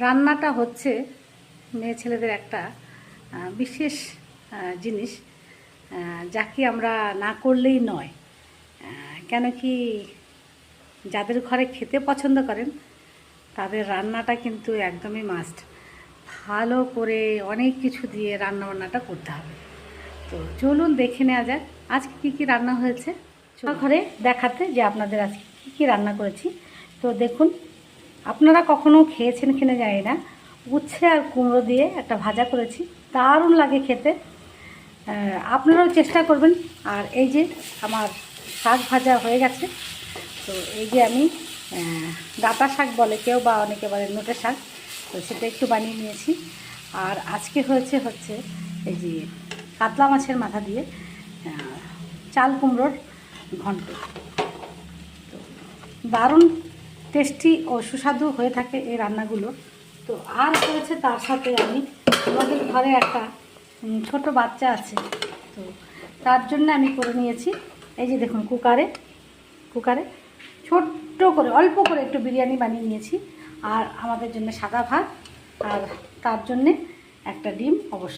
রান্নাটা হচ্ছে মেয়ে ছেলেদের একটা বিশেষ জিনিস, যাকে আমরা না করলেই নয়। কেন কি, যাদের ঘরে খেতে পছন্দ করেন তাদের রান্নাটা কিন্তু একদমই মাস্ট। ভালো করে অনেক কিছু দিয়ে রান্নাবান্নাটা করতে হবে। তো চলুন দেখে নেওয়া যাক আজকে কী কী রান্না হয়েছে ঘরে, দেখাতে যে আপনাদের আজকে কী কী রান্না করেছি। তো দেখুন, আপনারা কখনো খেয়েছেন কিনা জানি না, উচ্ছে আর কুমড়ো দিয়ে একটা ভাজা করেছি, দারুণ লাগে খেতে। আপনারাও চেষ্টা করবেন। আর এই যে আমার শাক ভাজা হয়ে গেছে। তো এই যে আমি ডাঁটা শাক বলে কেউ, বা অনেকে বলে নোটে শাক, তো সেটা একটু বানিয়ে নিয়েছি। আর আজকে হচ্ছে এই যে কাতলা মাছের মাথা দিয়ে চাল কুমড়োর ঘন্ট। তো দারুণ টেস্টি ও সুস্বাদু হয়ে থাকে এই রান্নাগুলো। তো আর হয়েছে তার সাথে আমি, আমাদের ঘরে একটা ছোট বাচ্চা আছে, তো তার জন্য আমি করে নিয়েছি এই যে দেখুন কুকারে ছোট্ট করে অল্প করে একটু বিরিয়ানি বানিয়ে নিয়েছি। আর আমাদের জন্য সাদা ভাত, আর তার জন্যে একটা ডিম অবশ্যই।